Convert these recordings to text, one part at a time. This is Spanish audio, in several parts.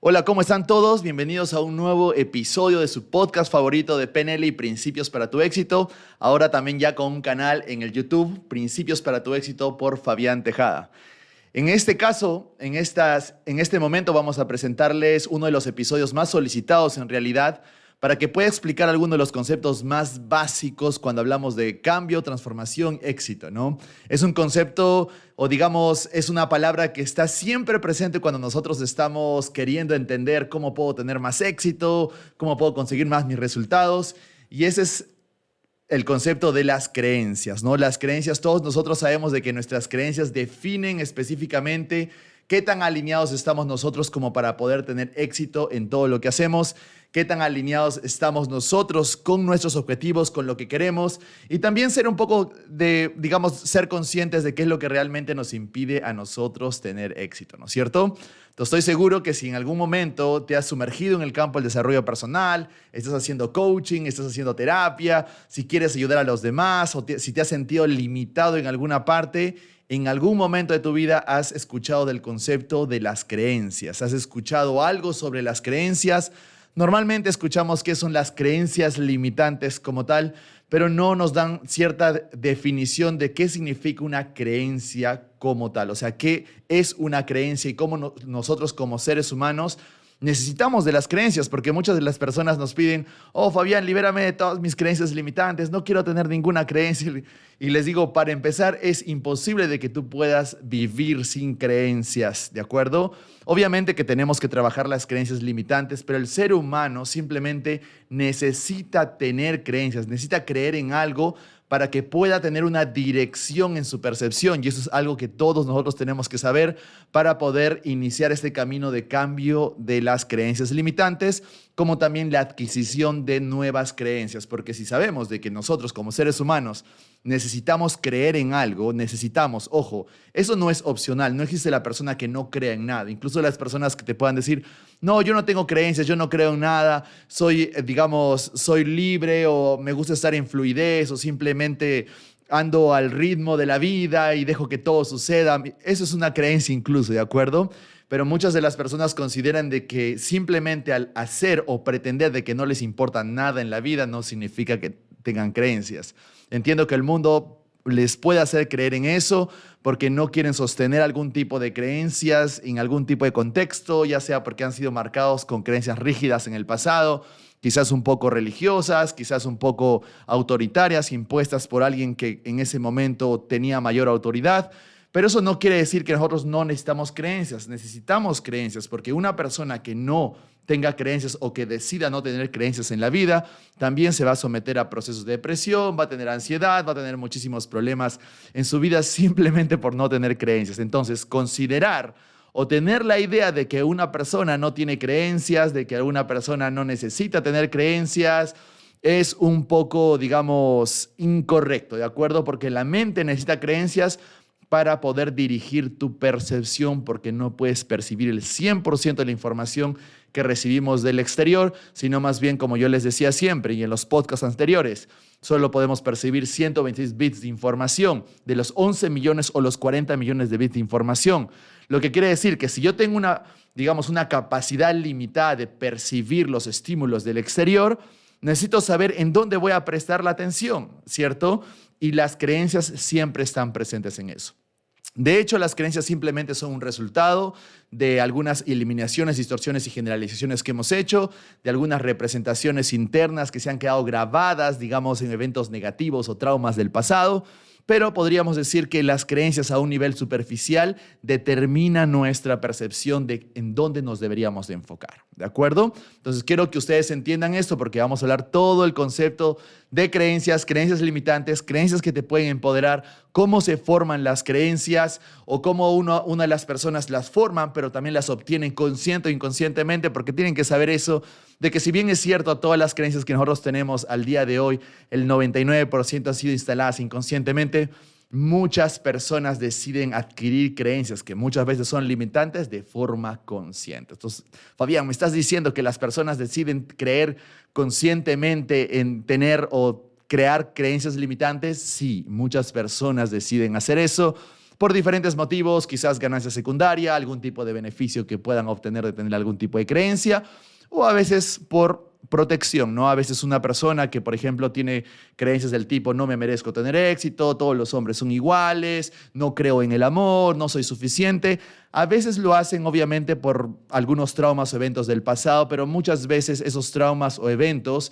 Hola, ¿cómo están todos? Bienvenidos a un nuevo episodio de su podcast favorito de PNL y Principios para tu Éxito. Ahora también ya con un canal en el YouTube, Principios para tu Éxito por Fabián Tejada. En este caso, en este momento vamos a presentarles uno de los episodios más solicitados en realidad para que pueda explicar algunos de los conceptos más básicos cuando hablamos de cambio, transformación, éxito, ¿no? Es un concepto o digamos es una palabra que está siempre presente cuando nosotros estamos queriendo entender cómo puedo tener más éxito, cómo puedo conseguir más mis resultados y ese es el concepto de las creencias, ¿no? Las creencias, todos nosotros sabemos de que nuestras creencias definen específicamente qué tan alineados estamos nosotros como para poder tener éxito en todo lo que hacemos, qué tan alineados estamos nosotros con nuestros objetivos, con lo que queremos y también ser un poco de, digamos, ser conscientes de qué es lo que realmente nos impide a nosotros tener éxito, ¿no es cierto? Entonces estoy seguro que si en algún momento te has sumergido en el campo del desarrollo personal, estás haciendo coaching, estás haciendo terapia, si quieres ayudar a los demás o si te has sentido limitado en alguna parte, en algún momento de tu vida has escuchado del concepto de las creencias, has escuchado algo sobre las creencias. Normalmente escuchamos qué son las creencias limitantes como tal, pero no nos dan cierta definición de qué significa una creencia como tal. O sea, qué es una creencia y cómo nosotros como seres humanos necesitamos de las creencias, porque muchas de las personas nos piden, oh Fabián, libérame de todas mis creencias limitantes, no quiero tener ninguna creencia. Y les digo, para empezar, es imposible de que tú puedas vivir sin creencias, ¿de acuerdo? Obviamente que tenemos que trabajar las creencias limitantes, pero el ser humano simplemente necesita tener creencias, necesita creer en algo para que pueda tener una dirección en su percepción. Y eso es algo que todos nosotros tenemos que saber para poder iniciar este camino de cambio de las creencias limitantes, como también la adquisición de nuevas creencias. Porque si sabemos de que nosotros como seres humanos necesitamos creer en algo, necesitamos, ojo, eso no es opcional, no existe la persona que no crea en nada. Incluso las personas que te puedan decir, no, yo no tengo creencias, yo no creo en nada, soy, digamos, soy libre o me gusta estar en fluidez o simplemente ando al ritmo de la vida y dejo que todo suceda. Eso es una creencia incluso, ¿de acuerdo? Pero muchas de las personas consideran de que simplemente al hacer o pretender de que no les importa nada en la vida no significa que tengan creencias. Entiendo que el mundo les puede hacer creer en eso porque no quieren sostener algún tipo de creencias en algún tipo de contexto, ya sea porque han sido marcados con creencias rígidas en el pasado, quizás un poco religiosas, quizás un poco autoritarias, impuestas por alguien que en ese momento tenía mayor autoridad. Pero eso no quiere decir que nosotros no necesitamos creencias, porque una persona que no tenga creencias o que decida no tener creencias en la vida, también se va a someter a procesos de depresión, va a tener ansiedad, va a tener muchísimos problemas en su vida simplemente por no tener creencias. Entonces, considerar o tener la idea de que una persona no tiene creencias, de que una persona no necesita tener creencias, es un poco, digamos, incorrecto, ¿de acuerdo? Porque la mente necesita creencias para poder dirigir tu percepción, porque no puedes percibir el 100% de la información que recibimos del exterior, sino más bien, como yo les decía siempre y en los podcasts anteriores, solo podemos percibir 126 bits de información de los 11 millones o los 40 millones de bits de información. Lo que quiere decir que si yo tengo digamos, una capacidad limitada de percibir los estímulos del exterior, necesito saber en dónde voy a prestar la atención, ¿cierto? Y las creencias siempre están presentes en eso. De hecho, las creencias simplemente son un resultado de algunas eliminaciones, distorsiones y generalizaciones que hemos hecho, de algunas representaciones internas que se han quedado grabadas, digamos, en eventos negativos o traumas del pasado. Pero podríamos decir que las creencias a un nivel superficial determinan nuestra percepción de en dónde nos deberíamos de enfocar, ¿de acuerdo? Entonces quiero que ustedes entiendan esto porque vamos a hablar todo el concepto de creencias, creencias limitantes, creencias que te pueden empoderar, cómo se forman las creencias o cómo una de las personas las forman, pero también las obtienen consciente o inconscientemente, porque tienen que saber eso, de que si bien es cierto, todas las creencias que nosotros tenemos al día de hoy, el 99% han sido instaladas inconscientemente, muchas personas deciden adquirir creencias que muchas veces son limitantes de forma consciente. Entonces, Fabián, me estás diciendo que las personas deciden creer conscientemente en tener o crear creencias limitantes. Sí, muchas personas deciden hacer eso, por diferentes motivos, quizás ganancia secundaria, algún tipo de beneficio que puedan obtener de tener algún tipo de creencia, o a veces por protección, ¿no? A veces una persona que, por ejemplo, tiene creencias del tipo no me merezco tener éxito, todos los hombres son iguales, no creo en el amor, no soy suficiente. A veces lo hacen obviamente por algunos traumas o eventos del pasado, pero muchas veces esos traumas o eventos,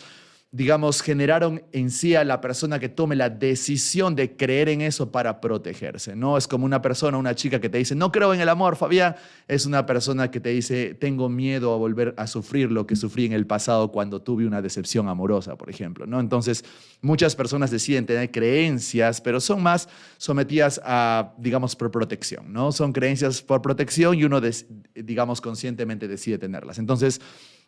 digamos, generaron en sí a la persona que tome la decisión de creer en eso para protegerse, ¿no? Es como una persona, una chica que te dice, no creo en el amor, Fabián. Es una persona que te dice, tengo miedo a volver a sufrir lo que sufrí en el pasado cuando tuve una decepción amorosa, por ejemplo, ¿no? Entonces, muchas personas deciden tener creencias, pero son más sometidas a, digamos, por protección, ¿no? Son creencias por protección y uno, digamos, conscientemente decide tenerlas. Entonces,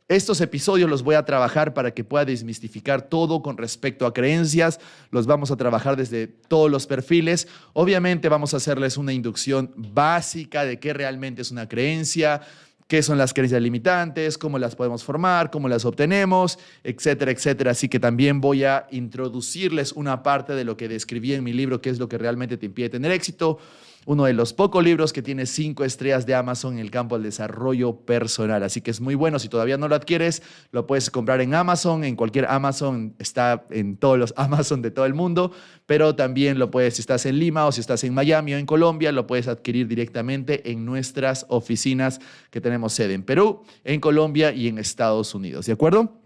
estos episodios los voy a trabajar para que pueda desmistificar todo con respecto a creencias. Los vamos a trabajar desde todos los perfiles. Obviamente vamos a hacerles una inducción básica de qué realmente es una creencia, qué son las creencias limitantes, cómo las podemos formar, cómo las obtenemos, etcétera, etcétera. Así que también voy a introducirles una parte de lo que describí en mi libro, qué es lo que realmente te impide tener éxito. Uno de los pocos libros que tiene 5 estrellas de Amazon en el campo del desarrollo personal. Así que es muy bueno. Si todavía no lo adquieres, lo puedes comprar en Amazon, en cualquier Amazon. Está en todos los Amazon de todo el mundo, pero también lo puedes, si estás en Lima o si estás en Miami o en Colombia, lo puedes adquirir directamente en nuestras oficinas que tenemos sede en Perú, en Colombia y en Estados Unidos. ¿De acuerdo?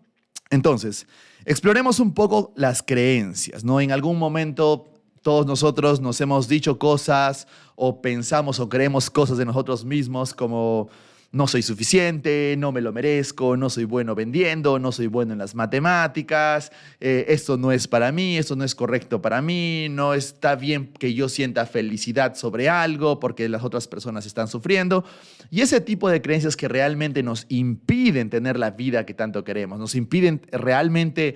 Entonces, exploremos un poco las creencias, ¿no? En algún momento todos nosotros nos hemos dicho cosas o pensamos o creemos cosas de nosotros mismos como no soy suficiente, no me lo merezco, no soy bueno vendiendo, no soy bueno en las matemáticas, esto no es para mí, esto no es correcto para mí, no está bien que yo sienta felicidad sobre algo porque las otras personas están sufriendo. Y ese tipo de creencias que realmente nos impiden tener la vida que tanto queremos, nos impiden realmente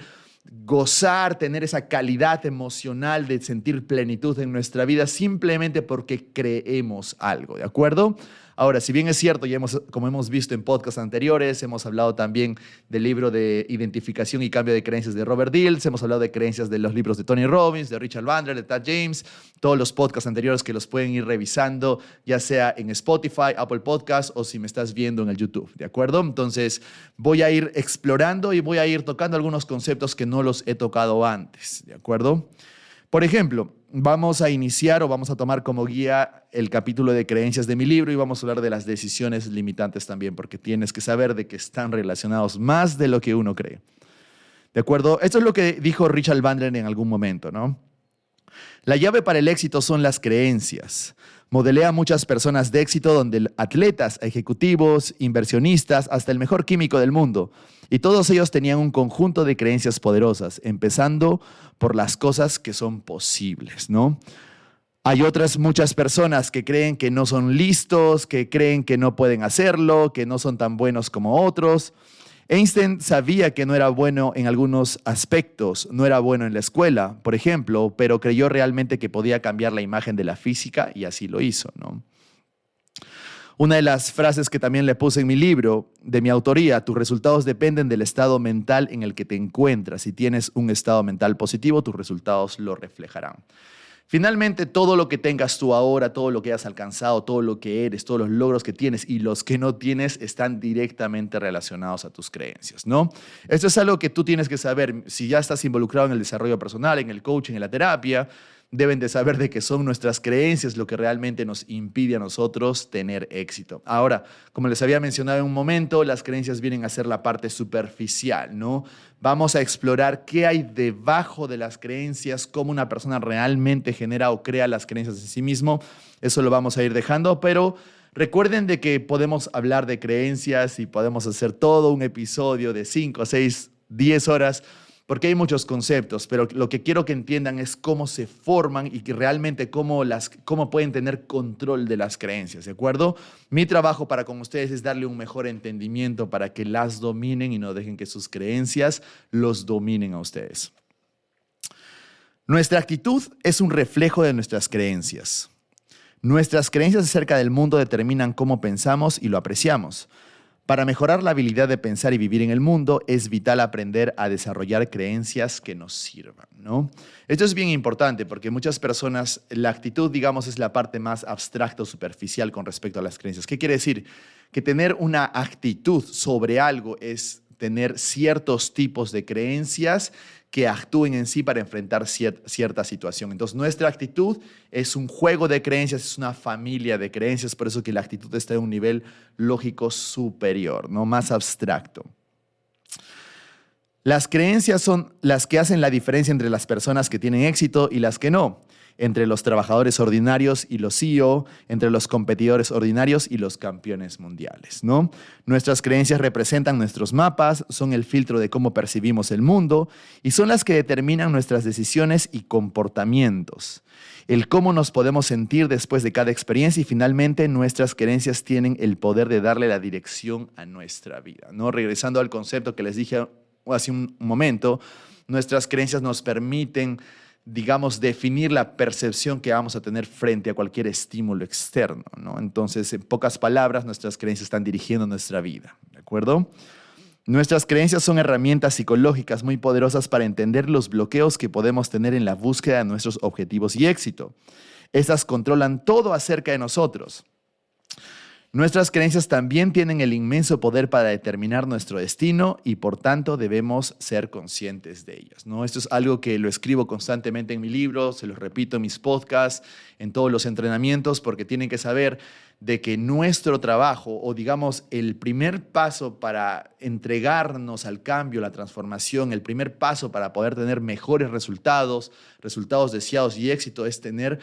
gozar, tener esa calidad emocional de sentir plenitud en nuestra vida simplemente porque creemos algo, ¿de acuerdo? Ahora, si bien es cierto, como hemos visto en podcasts anteriores, hemos hablado también del libro de Identificación y Cambio de Creencias de Robert Dills, hemos hablado de creencias de los libros de Tony Robbins, de Richard Bandler, de Tad James, todos los podcasts anteriores que los pueden ir revisando, ya sea en Spotify, Apple Podcasts o si me estás viendo en el YouTube, ¿de acuerdo? Entonces, voy a ir explorando y voy a ir tocando algunos conceptos que no los he tocado antes, ¿de acuerdo? Por ejemplo, vamos a iniciar o vamos a tomar como guía el capítulo de creencias de mi libro y vamos a hablar de las decisiones limitantes también, porque tienes que saber de que están relacionados más de lo que uno cree. ¿De acuerdo? Esto es lo que dijo Richard Bandler en algún momento, ¿no? La llave para el éxito son las creencias. Modelé a muchas personas de éxito, donde atletas, ejecutivos, inversionistas, hasta el mejor químico del mundo. Y todos ellos tenían un conjunto de creencias poderosas, empezando por las cosas que son posibles, ¿no? Hay otras muchas personas que creen que no son listos, que creen que no pueden hacerlo, que no son tan buenos como otros. Einstein sabía que no era bueno en algunos aspectos, no era bueno en la escuela, por ejemplo, pero creyó realmente que podía cambiar la imagen de la física y así lo hizo, ¿no? Una de las frases que también le puse en mi libro, de mi autoría, tus resultados dependen del estado mental en el que te encuentras. Si tienes un estado mental positivo, tus resultados lo reflejarán. Finalmente, todo lo que tengas tú ahora, todo lo que has alcanzado, todo lo que eres, todos los logros que tienes y los que no tienes están directamente relacionados a tus creencias, ¿no? Esto es algo que tú tienes que saber. Si ya estás involucrado en el desarrollo personal, en el coaching, en la terapia, deben de saber de que son nuestras creencias lo que realmente nos impide a nosotros tener éxito. Ahora, como les había mencionado en un momento, las creencias vienen a ser la parte superficial, ¿no? Vamos a explorar qué hay debajo de las creencias, cómo una persona realmente genera o crea las creencias en sí mismo. Eso lo vamos a ir dejando, pero recuerden de que podemos hablar de creencias y podemos hacer todo un episodio de 5, 6, 10 horas, porque hay muchos conceptos, pero lo que quiero que entiendan es cómo se forman y que realmente cómo pueden tener control de las creencias, ¿de acuerdo? Mi trabajo para con ustedes es darle un mejor entendimiento para que las dominen y no dejen que sus creencias los dominen a ustedes. Nuestra actitud es un reflejo de nuestras creencias. Nuestras creencias acerca del mundo determinan cómo pensamos y lo apreciamos. Para mejorar la habilidad de pensar y vivir en el mundo, es vital aprender a desarrollar creencias que nos sirvan, ¿no? Esto es bien importante porque muchas personas, la actitud, digamos, es la parte más abstracta o superficial con respecto a las creencias. ¿Qué quiere decir? Que tener una actitud sobre algo es tener ciertos tipos de creencias que actúen en sí para enfrentar cierta situación. Entonces, nuestra actitud es un juego de creencias, es una familia de creencias, por eso que la actitud está en un nivel lógico superior, no más abstracto. Las creencias son las que hacen la diferencia entre las personas que tienen éxito y las que no, entre los trabajadores ordinarios y los CEO, entre los competidores ordinarios y los campeones mundiales, ¿no? Nuestras creencias representan nuestros mapas, son el filtro de cómo percibimos el mundo y son las que determinan nuestras decisiones y comportamientos. El cómo nos podemos sentir después de cada experiencia y finalmente nuestras creencias tienen el poder de darle la dirección a nuestra vida, ¿no? Regresando al concepto que les dije hace un momento, nuestras creencias nos permiten, digamos, definir la percepción que vamos a tener frente a cualquier estímulo externo, ¿no? Entonces, en pocas palabras, nuestras creencias están dirigiendo nuestra vida, ¿de acuerdo? Nuestras creencias son herramientas psicológicas muy poderosas para entender los bloqueos que podemos tener en la búsqueda de nuestros objetivos y éxito. Estas controlan todo acerca de nosotros. Nuestras creencias también tienen el inmenso poder para determinar nuestro destino y por tanto debemos ser conscientes de ellas, ¿no? Esto es algo que lo escribo constantemente en mi libro, se los repito en mis podcasts, en todos los entrenamientos, porque tienen que saber de que nuestro trabajo, o digamos el primer paso para entregarnos al cambio, la transformación, el primer paso para poder tener mejores resultados, resultados deseados y éxito es tener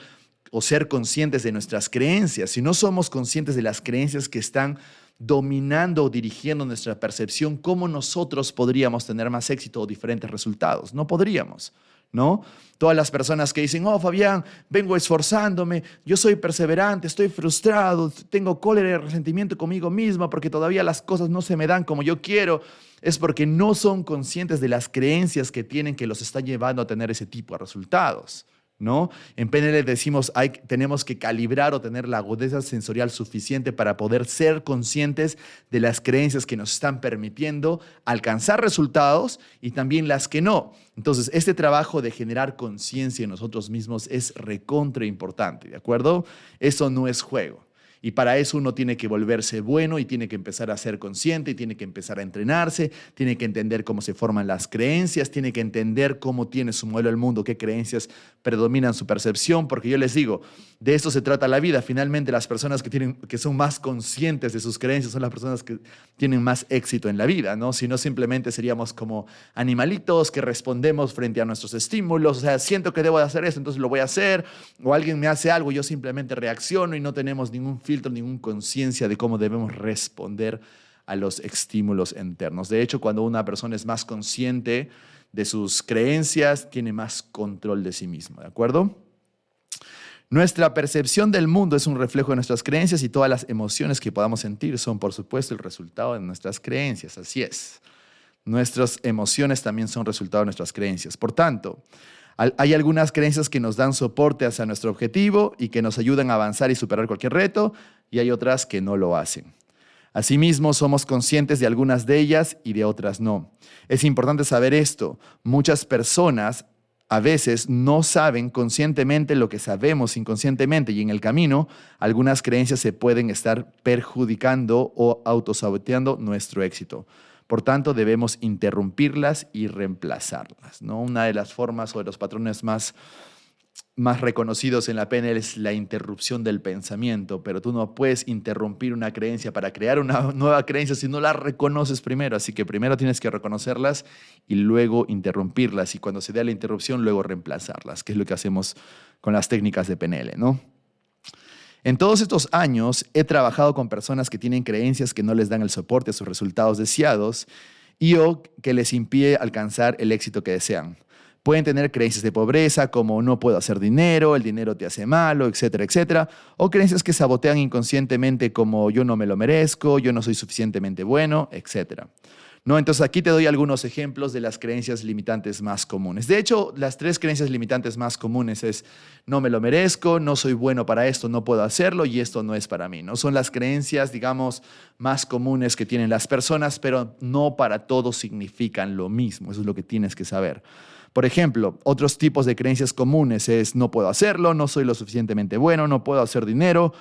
o ser conscientes de nuestras creencias. Si no somos conscientes de las creencias que están dominando o dirigiendo nuestra percepción, ¿cómo nosotros podríamos tener más éxito o diferentes resultados? No podríamos, ¿no? Todas las personas que dicen, oh, Fabián, vengo esforzándome, yo soy perseverante, estoy frustrado, tengo cólera y resentimiento conmigo misma porque todavía las cosas no se me dan como yo quiero, es porque no son conscientes de las creencias que tienen que los está llevando a tener ese tipo de resultados, ¿no? En PNL decimos tenemos que calibrar o tener la agudeza sensorial suficiente para poder ser conscientes de las creencias que nos están permitiendo alcanzar resultados y también las que no. Entonces, este trabajo de generar conciencia en nosotros mismos es recontra importante, ¿de acuerdo? Eso no es juego. Y para eso uno tiene que volverse bueno y tiene que empezar a ser consciente y tiene que empezar a entrenarse, tiene que entender cómo se forman las creencias, tiene que entender cómo tiene su modelo del mundo, qué creencias predominan su percepción, porque yo les digo, de esto se trata la vida. Finalmente, las personas que son más conscientes de sus creencias son las personas que tienen más éxito en la vida, ¿no? Si no, simplemente seríamos como animalitos que respondemos frente a nuestros estímulos. O sea, siento que debo de hacer esto, entonces lo voy a hacer. O alguien me hace algo, yo simplemente reacciono y no tenemos ningún filtro, ninguna conciencia de cómo debemos responder a los estímulos internos. De hecho, cuando una persona es más consciente de sus creencias, tiene más control de sí mismo, ¿de acuerdo? Nuestra percepción del mundo es un reflejo de nuestras creencias y todas las emociones que podamos sentir son, por supuesto, el resultado de nuestras creencias. Así es. Nuestras emociones también son resultado de nuestras creencias. Por tanto, hay algunas creencias que nos dan soporte hacia nuestro objetivo y que nos ayudan a avanzar y superar cualquier reto, y hay otras que no lo hacen. Asimismo, somos conscientes de algunas de ellas y de otras no. Es importante saber esto. Muchas personas a veces no saben conscientemente lo que sabemos inconscientemente y en el camino algunas creencias se pueden estar perjudicando o autosaboteando nuestro éxito. Por tanto, debemos interrumpirlas y reemplazarlas, ¿no? Una de las formas o de los patrones más reconocidos en la PNL es la interrupción del pensamiento, pero tú no puedes interrumpir una creencia para crear una nueva creencia si no la reconoces primero. Así que primero tienes que reconocerlas y luego interrumpirlas. Y cuando se dé la interrupción, luego reemplazarlas, que es lo que hacemos con las técnicas de PNL, ¿no? En todos estos años he trabajado con personas que tienen creencias que no les dan el soporte a sus resultados deseados y o que les impide alcanzar el éxito que desean. Pueden tener creencias de pobreza como no puedo hacer dinero, el dinero te hace malo, etcétera, etcétera. O creencias que sabotean inconscientemente como yo no me lo merezco, yo no soy suficientemente bueno, etcétera. ¿no? Entonces aquí te doy algunos ejemplos de las creencias limitantes más comunes. De hecho, las 3 creencias limitantes más comunes es no me lo merezco, no soy bueno para esto, no puedo hacerlo y esto no es para mí, ¿no? Son las creencias, digamos, más comunes que tienen las personas, pero no para todos significan lo mismo. Eso es lo que tienes que saber. Por ejemplo, otros tipos de creencias comunes es no puedo hacerlo, no soy lo suficientemente bueno, no puedo hacer dinero,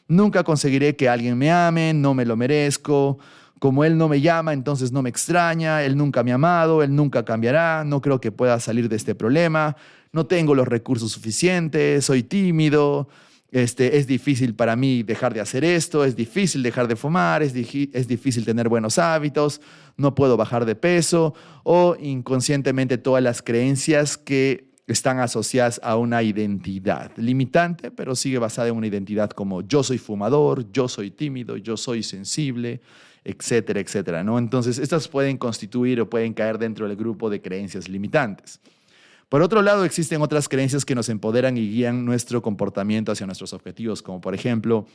nunca conseguiré que alguien me ame, no me lo merezco, como él no me llama, entonces no me extraña, él nunca me ha amado, él nunca cambiará, no creo que pueda salir de este problema, no tengo los recursos suficientes, soy tímido, es difícil para mí dejar de hacer esto, es difícil dejar de fumar, es difícil tener buenos hábitos, no puedo bajar de peso o inconscientemente todas las creencias que están asociadas a una identidad limitante, pero sigue basada en una identidad como yo soy fumador, yo soy tímido, yo soy sensible, etcétera, etcétera, ¿no? Entonces, estas pueden constituir o pueden caer dentro del grupo de creencias limitantes. Por otro lado, existen otras creencias que nos empoderan y guían nuestro comportamiento hacia nuestros objetivos, como por ejemplo,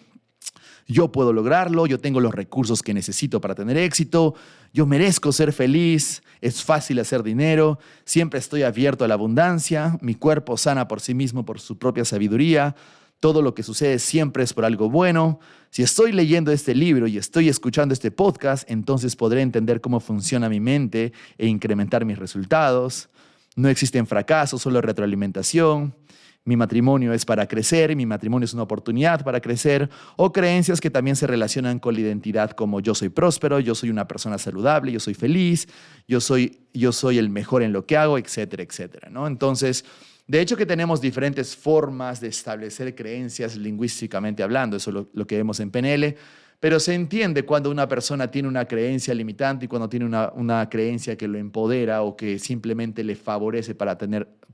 yo puedo lograrlo, yo tengo los recursos que necesito para tener éxito, yo merezco ser feliz, es fácil hacer dinero, siempre estoy abierto a la abundancia, mi cuerpo sana por sí mismo por su propia sabiduría, todo lo que sucede siempre es por algo bueno. Si estoy leyendo este libro y estoy escuchando este podcast, entonces podré entender cómo funciona mi mente e incrementar mis resultados. No existen fracasos, solo retroalimentación. Mi matrimonio es para crecer, mi matrimonio es una oportunidad para crecer, o creencias que también se relacionan con la identidad como yo soy próspero, yo soy una persona saludable, yo soy feliz, yo soy el mejor en lo que hago, etcétera, etcétera, ¿no? Entonces, de hecho que tenemos diferentes formas de establecer creencias lingüísticamente hablando, eso es lo que vemos en PNL, pero se entiende cuando una persona tiene una creencia limitante y cuando tiene una creencia que lo empodera o que simplemente le favorece para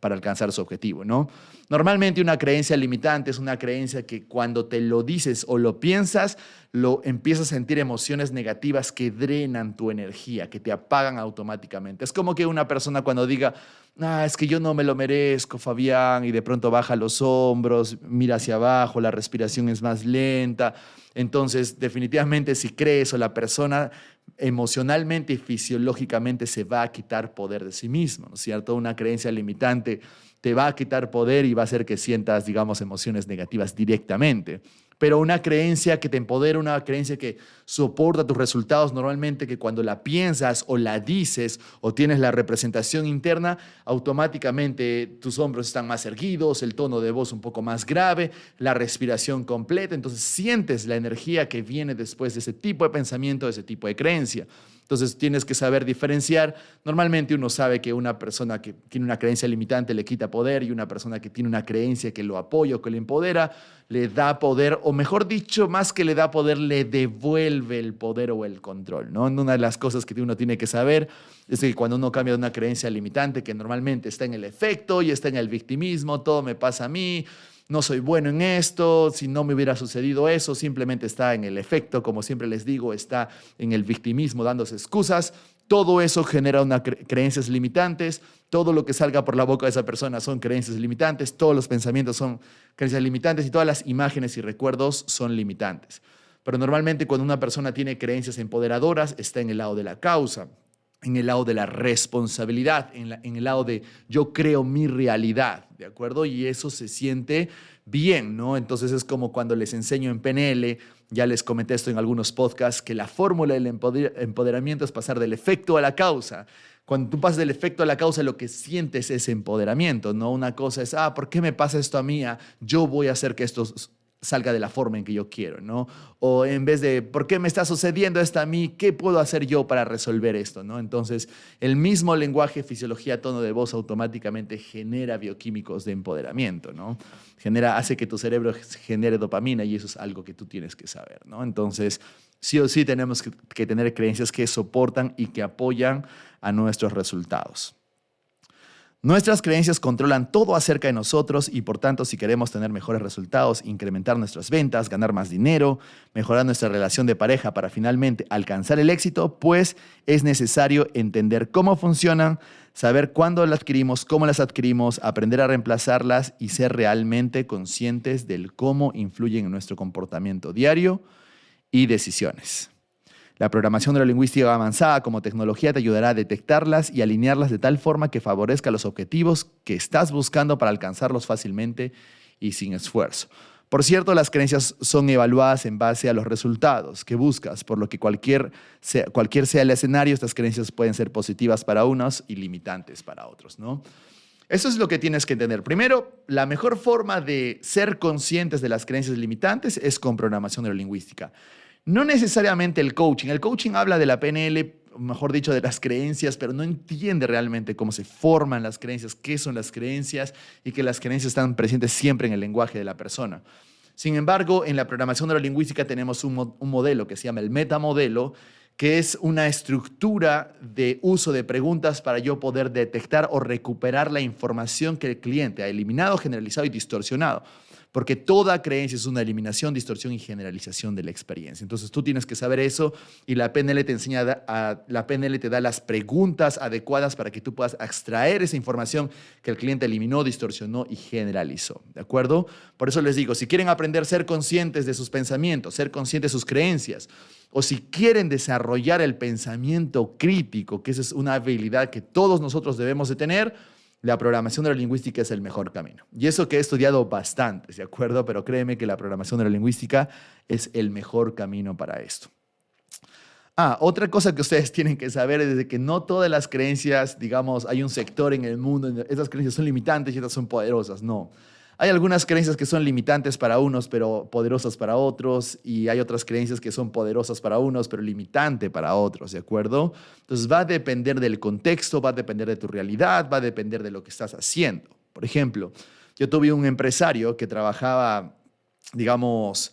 alcanzar su objetivo, ¿no? Normalmente una creencia limitante es una creencia que cuando te lo dices o lo piensas, lo empiezas a sentir emociones negativas que drenan tu energía, que te apagan automáticamente. Es como que una persona cuando diga, es que yo no me lo merezco, Fabián, y de pronto baja los hombros, mira hacia abajo, la respiración es más lenta. Entonces, definitivamente, si crees o la persona emocionalmente y fisiológicamente se va a quitar poder de sí mismo, ¿no es cierto? Una creencia limitante te va a quitar poder y va a hacer que sientas, digamos, emociones negativas directamente. Pero una creencia que te empodera, una creencia que soporta tus resultados, normalmente que cuando la piensas o la dices o tienes la representación interna, automáticamente tus hombros están más erguidos, el tono de voz un poco más grave, la respiración completa, entonces sientes la energía que viene después de ese tipo de pensamiento, de ese tipo de creencia. Entonces tienes que saber diferenciar. Normalmente uno sabe que una persona que tiene una creencia limitante le quita poder y una persona que tiene una creencia que lo apoya o que le empodera, le da poder, o mejor dicho, más que le da poder, le devuelve el poder o el control, ¿no? Una de las cosas que uno tiene que saber es que cuando uno cambia de una creencia limitante que normalmente está en el efecto y está en el victimismo, todo me pasa a mí, no soy bueno en esto, si no me hubiera sucedido eso, simplemente está en el efecto, como siempre les digo, está en el victimismo dándose excusas. Todo eso genera creencias limitantes, todo lo que salga por la boca de esa persona son creencias limitantes, todos los pensamientos son creencias limitantes y todas las imágenes y recuerdos son limitantes. Pero normalmente cuando una persona tiene creencias empoderadoras, está en el lado de la causa, en el lado de la responsabilidad, en el lado de yo creo mi realidad, ¿de acuerdo? Y eso se siente bien, ¿no? Entonces es como cuando les enseño en PNL, ya les comenté esto en algunos podcasts, que la fórmula del empoderamiento es pasar del efecto a la causa. Cuando tú pasas del efecto a la causa, lo que sientes es empoderamiento, ¿no? Una cosa es, ¿por qué me pasa esto a mí? Yo voy a hacer que esto salga de la forma en que yo quiero, ¿no? O en vez de, ¿por qué me está sucediendo esto a mí? ¿Qué puedo hacer yo para resolver esto, ¿no? Entonces, el mismo lenguaje, fisiología, tono de voz automáticamente genera bioquímicos de empoderamiento, ¿no? Hace que tu cerebro genere dopamina y eso es algo que tú tienes que saber, ¿no? Entonces, sí o sí tenemos que tener creencias que soportan y que apoyan a nuestros resultados. Nuestras creencias controlan todo acerca de nosotros y por tanto si queremos tener mejores resultados, incrementar nuestras ventas, ganar más dinero, mejorar nuestra relación de pareja para finalmente alcanzar el éxito, pues es necesario entender cómo funcionan, saber cuándo las adquirimos, cómo las adquirimos, aprender a reemplazarlas y ser realmente conscientes del cómo influyen en nuestro comportamiento diario y decisiones. La programación neurolingüística avanzada como tecnología te ayudará a detectarlas y alinearlas de tal forma que favorezca los objetivos que estás buscando para alcanzarlos fácilmente y sin esfuerzo. Por cierto, las creencias son evaluadas en base a los resultados que buscas, por lo que cualquier sea el escenario, estas creencias pueden ser positivas para unos y limitantes para otros, ¿no? Eso es lo que tienes que entender. Primero, la mejor forma de ser conscientes de las creencias limitantes es con programación neurolingüística. No necesariamente el coaching. El coaching habla de la PNL, mejor dicho, de las creencias, pero no entiende realmente cómo se forman las creencias, qué son las creencias y que las creencias están presentes siempre en el lenguaje de la persona. Sin embargo, en la programación neurolingüística tenemos un modelo que se llama el metamodelo, que es una estructura de uso de preguntas para yo poder detectar o recuperar la información que el cliente ha eliminado, generalizado y distorsionado. Porque toda creencia es una eliminación, distorsión y generalización de la experiencia. Entonces tú tienes que saber eso y la PNL la PNL te da las preguntas adecuadas para que tú puedas extraer esa información que el cliente eliminó, distorsionó y generalizó. ¿De acuerdo? Por eso les digo, si quieren aprender a ser conscientes de sus pensamientos, ser conscientes de sus creencias, o si quieren desarrollar el pensamiento crítico, que esa es una habilidad que todos nosotros debemos de tener, la programación neurolingüística es el mejor camino. Y eso que he estudiado bastante, ¿de acuerdo? Pero créeme que la programación neurolingüística es el mejor camino para esto. Otra cosa que ustedes tienen que saber es de que no todas las creencias, digamos, hay un sector en el mundo, esas creencias son limitantes y otras son poderosas. No. Hay algunas creencias que son limitantes para unos, pero poderosas para otros, y hay otras creencias que son poderosas para unos, pero limitantes para otros, ¿de acuerdo? Entonces va a depender del contexto, va a depender de tu realidad, va a depender de lo que estás haciendo. Por ejemplo, yo tuve un empresario que trabajaba, digamos,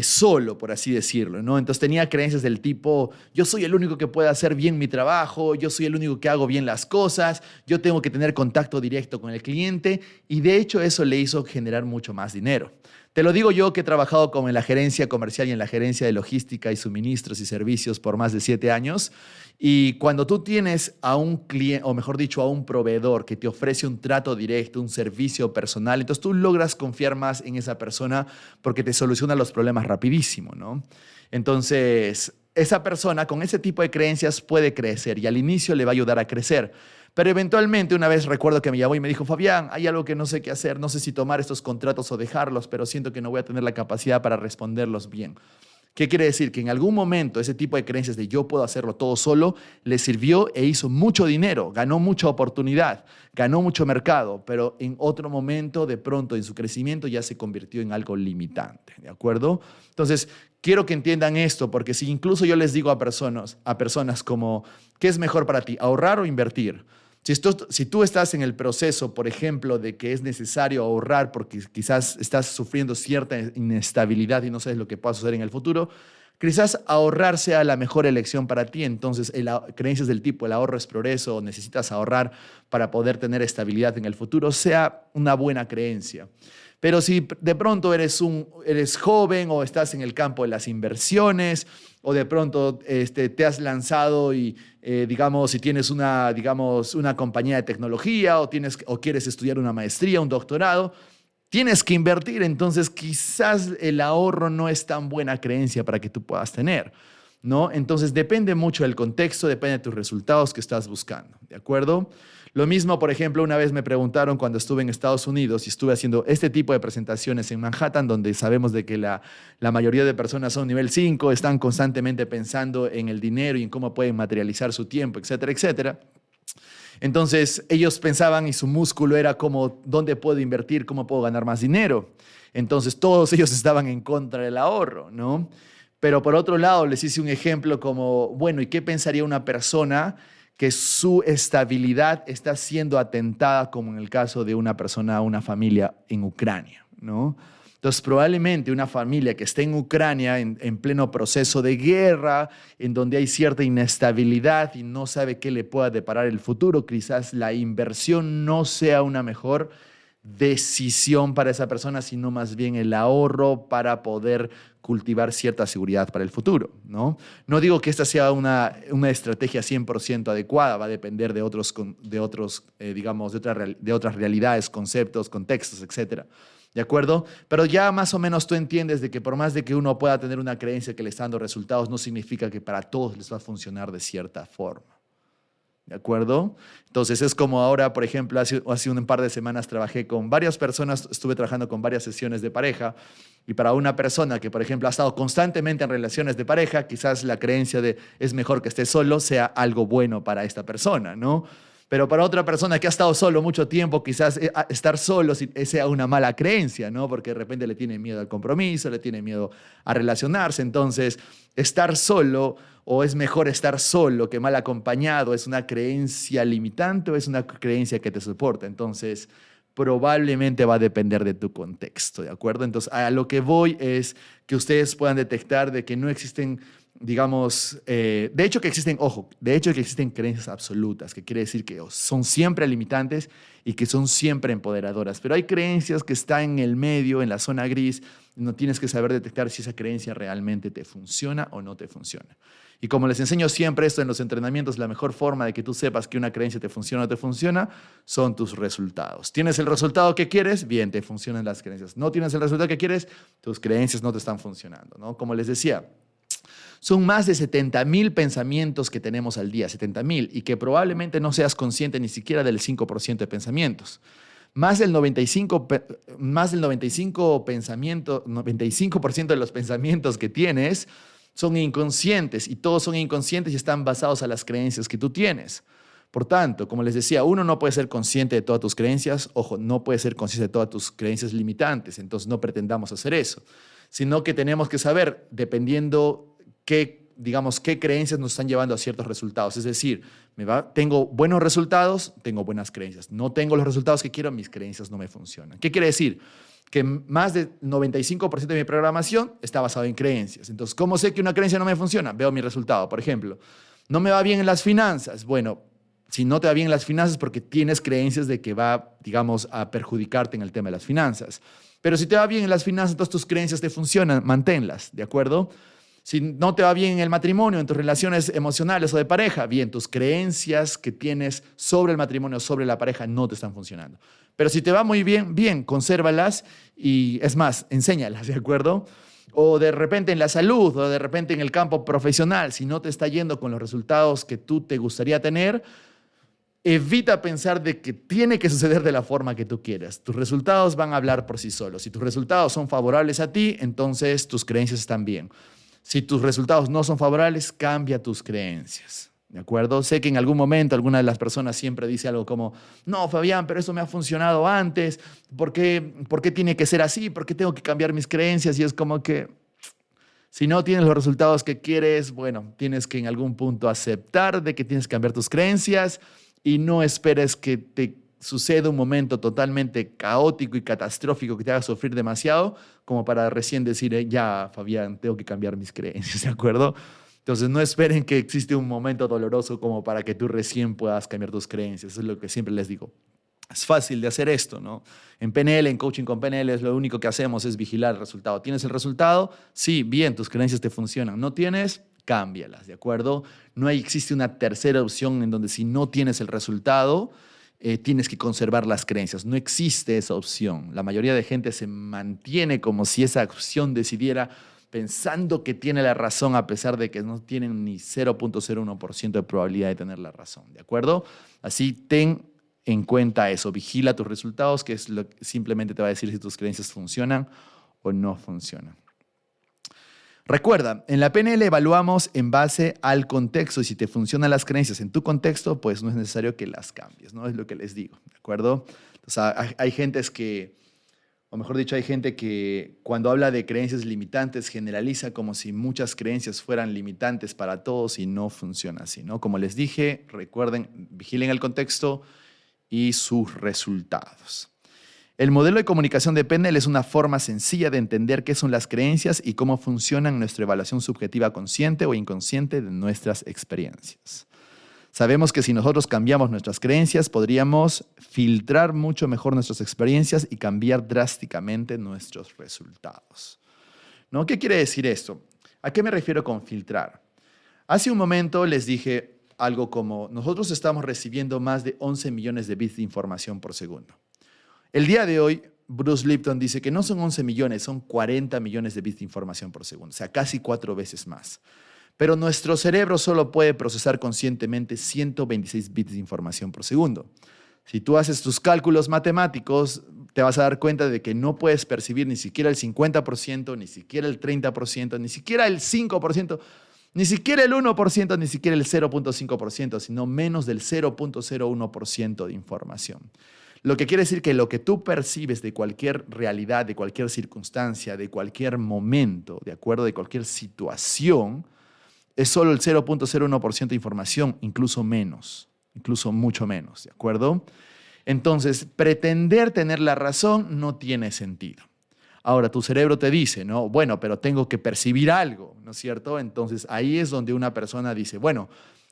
solo, por así decirlo, ¿no? Entonces tenía creencias del tipo, yo soy el único que puede hacer bien mi trabajo, yo soy el único que hago bien las cosas, yo tengo que tener contacto directo con el cliente y de hecho eso le hizo generar mucho más dinero. Te lo digo yo que he trabajado como en la gerencia comercial y en la gerencia de logística y suministros y servicios por más de 7 años. Y cuando tú tienes a un cliente, o mejor dicho, a un proveedor que te ofrece un trato directo, un servicio personal, entonces tú logras confiar más en esa persona porque te soluciona los problemas rapidísimo, ¿no? Entonces, esa persona con ese tipo de creencias puede crecer y al inicio le va a ayudar a crecer. Pero eventualmente, una vez recuerdo que me llamó y me dijo, Fabián, hay algo que no sé qué hacer, no sé si tomar estos contratos o dejarlos, pero siento que no voy a tener la capacidad para responderlos bien. ¿Qué quiere decir? Que en algún momento ese tipo de creencias de yo puedo hacerlo todo solo le sirvió e hizo mucho dinero, ganó mucha oportunidad, ganó mucho mercado, pero en otro momento, de pronto, en su crecimiento ya se convirtió en algo limitante, ¿de acuerdo? Entonces, quiero que entiendan esto, porque si incluso yo les digo a personas como, ¿qué es mejor para ti, ahorrar o invertir? Si tú estás en el proceso, por ejemplo, de que es necesario ahorrar porque quizás estás sufriendo cierta inestabilidad y no sabes lo que pueda suceder en el futuro, quizás ahorrar sea la mejor elección para ti. Entonces, creencias del tipo el ahorro es progreso o necesitas ahorrar para poder tener estabilidad en el futuro, sea una buena creencia. Pero si de pronto eres joven o estás en el campo de las inversiones o de pronto te has lanzado y, digamos, si tienes una compañía de tecnología o quieres estudiar una maestría, un doctorado, tienes que invertir. Entonces, quizás el ahorro no es tan buena creencia para que tú puedas tener, ¿no? Entonces, depende mucho del contexto, depende de tus resultados que estás buscando, ¿de acuerdo? Lo mismo, por ejemplo, una vez me preguntaron cuando estuve en Estados Unidos y estuve haciendo este tipo de presentaciones en Manhattan, donde sabemos de que la mayoría de personas son nivel 5, están constantemente pensando en el dinero y en cómo pueden materializar su tiempo, etcétera, etcétera. Entonces, ellos pensaban y su músculo era como, ¿dónde puedo invertir? ¿Cómo puedo ganar más dinero? Entonces, todos ellos estaban en contra del ahorro, ¿no? Pero por otro lado, les hice un ejemplo como, bueno, ¿y qué pensaría una persona que su estabilidad está siendo atentada, como en el caso de una persona, una familia en Ucrania, ¿no? Entonces, probablemente una familia que esté en Ucrania en pleno proceso de guerra, en donde hay cierta inestabilidad y no sabe qué le pueda deparar el futuro, quizás la inversión no sea una mejor decisión para esa persona, sino más bien el ahorro para poder cultivar cierta seguridad para el futuro, ¿no? No digo que esta sea una estrategia 100% adecuada, va a depender de otras realidades, conceptos, contextos, etcétera. ¿De acuerdo? Pero ya más o menos tú entiendes de que por más de que uno pueda tener una creencia que le está dando resultados, no significa que para todos les va a funcionar de cierta forma. ¿De acuerdo? Entonces es como ahora, por ejemplo, hace un par de semanas trabajé con varias personas, estuve trabajando con varias sesiones de pareja, y para una persona que, por ejemplo, ha estado constantemente en relaciones de pareja, quizás la creencia de es mejor que esté solo sea algo bueno para esta persona, ¿no? Pero para otra persona que ha estado solo mucho tiempo, quizás estar solo sea una mala creencia, ¿no? Porque de repente le tiene miedo al compromiso, le tiene miedo a relacionarse. Entonces, estar solo o es mejor estar solo que mal acompañado, ¿es una creencia limitante o es una creencia que te soporta? Entonces, probablemente va a depender de tu contexto, ¿de acuerdo? Entonces, a lo que voy es que ustedes puedan detectar de que no existen, digamos, de hecho que existen creencias absolutas, que quiere decir que son siempre limitantes y que son siempre empoderadoras, pero hay creencias que están en el medio, en la zona gris, no tienes que saber detectar si esa creencia realmente te funciona o no te funciona. Y como les enseño siempre esto en los entrenamientos, la mejor forma de que tú sepas que una creencia te funciona o no te funciona son tus resultados. ¿Tienes el resultado que quieres? Bien, te funcionan las creencias. ¿No tienes el resultado que quieres? Tus creencias no te están funcionando, ¿no? Como les decía, son más de 70,000 pensamientos que tenemos al día, 70,000, y que probablemente no seas consciente ni siquiera del 5% de pensamientos. Más del 95% de los pensamientos que tienes son inconscientes, y todos son inconscientes y están basados a las creencias que tú tienes. Por tanto, como les decía, uno no puede ser consciente de todas tus creencias, ojo, no puede ser consciente de todas tus creencias limitantes, entonces no pretendamos hacer eso, sino que tenemos que saber, dependiendo qué creencias nos están llevando a ciertos resultados. Es decir, tengo buenos resultados, tengo buenas creencias. No tengo los resultados que quiero, mis creencias no me funcionan. ¿Qué quiere decir? Que más del 95% de mi programación está basado en creencias. Entonces, ¿cómo sé que una creencia no me funciona? Veo mi resultado. Por ejemplo, no me va bien en las finanzas. Bueno, si no te va bien en las finanzas es porque tienes creencias de que va, digamos, a perjudicarte en el tema de las finanzas. Pero si te va bien en las finanzas, entonces tus creencias te funcionan, manténlas, ¿de acuerdo? Si no te va bien en el matrimonio, en tus relaciones emocionales o de pareja, bien, tus creencias que tienes sobre el matrimonio, sobre la pareja, no te están funcionando. Pero si te va muy bien, bien, consérvalas y, es más, enséñalas, ¿de acuerdo? O de repente en la salud, o de repente en el campo profesional, si no te está yendo con los resultados que tú te gustaría tener, evita pensar de que tiene que suceder de la forma que tú quieras. Tus resultados van a hablar por sí solos. Si tus resultados son favorables a ti, entonces tus creencias están bien. Si tus resultados no son favorables, cambia tus creencias, ¿de acuerdo? Sé que en algún momento alguna de las personas siempre dice algo como, no, Fabián, pero eso me ha funcionado antes, ¿por qué tiene que ser así? ¿Por qué tengo que cambiar mis creencias? Y es como que, si no tienes los resultados que quieres, bueno, tienes que en algún punto aceptar de que tienes que cambiar tus creencias y no esperes que te suceda un momento totalmente caótico y catastrófico que te haga sufrir demasiado como para recién decir, ya, Fabián, tengo que cambiar mis creencias, ¿de acuerdo? Entonces, no esperen que existe un momento doloroso como para que tú recién puedas cambiar tus creencias. Eso es lo que siempre les digo. Es fácil de hacer esto, ¿no? En PNL, en coaching con PNL, lo único que hacemos es vigilar el resultado. ¿Tienes el resultado? Sí, bien, tus creencias te funcionan. ¿No tienes? Cámbialas, ¿de acuerdo? No existe una tercera opción en donde si no tienes el resultado, tienes que conservar las creencias. No existe esa opción. La mayoría de gente se mantiene como si esa opción decidiera pensando que tiene la razón a pesar de que no tienen ni 0.01% de probabilidad de tener la razón, ¿de acuerdo? Así ten en cuenta eso, vigila tus resultados, que es lo que simplemente te va a decir si tus creencias funcionan o no funcionan. Recuerda, en la PNL evaluamos en base al contexto y si te funcionan las creencias en tu contexto, pues no es necesario que las cambies, ¿no? Es lo que les digo, ¿de acuerdo? O sea, hay gente que cuando habla de creencias limitantes generaliza como si muchas creencias fueran limitantes para todos y no funciona así, ¿no? Como les dije, recuerden, vigilen el contexto y sus resultados. El modelo de comunicación de PNL es una forma sencilla de entender qué son las creencias y cómo funcionan nuestra evaluación subjetiva consciente o inconsciente de nuestras experiencias. Sabemos que si nosotros cambiamos nuestras creencias, podríamos filtrar mucho mejor nuestras experiencias y cambiar drásticamente nuestros resultados, ¿no? ¿Qué quiere decir esto? ¿A qué me refiero con filtrar? Hace un momento les dije algo como, nosotros estamos recibiendo más de 11 millones de bits de información por segundo. El día de hoy, Bruce Lipton dice que no son 11 millones, son 40 millones de bits de información por segundo, o sea, casi 4 veces más. Pero nuestro cerebro solo puede procesar conscientemente 126 bits de información por segundo. Si tú haces tus cálculos matemáticos, te vas a dar cuenta de que no puedes percibir ni siquiera el 50%, ni siquiera el 30%, ni siquiera el 5%, ni siquiera el 1%, ni siquiera el 0.5%, sino menos del 0.01% de información. Lo que quiere decir que lo que tú percibes de cualquier realidad, de cualquier circunstancia, de cualquier momento, de acuerdo, de cualquier situación, es solo el 0.01% de información, incluso menos, incluso mucho menos, ¿de acuerdo? Entonces, pretender tener la razón no tiene sentido. Ahora, tu cerebro te dice, ¿no? Bueno, pero tengo que percibir algo, ¿no es cierto? Entonces, ahí es donde una persona dice, bueno,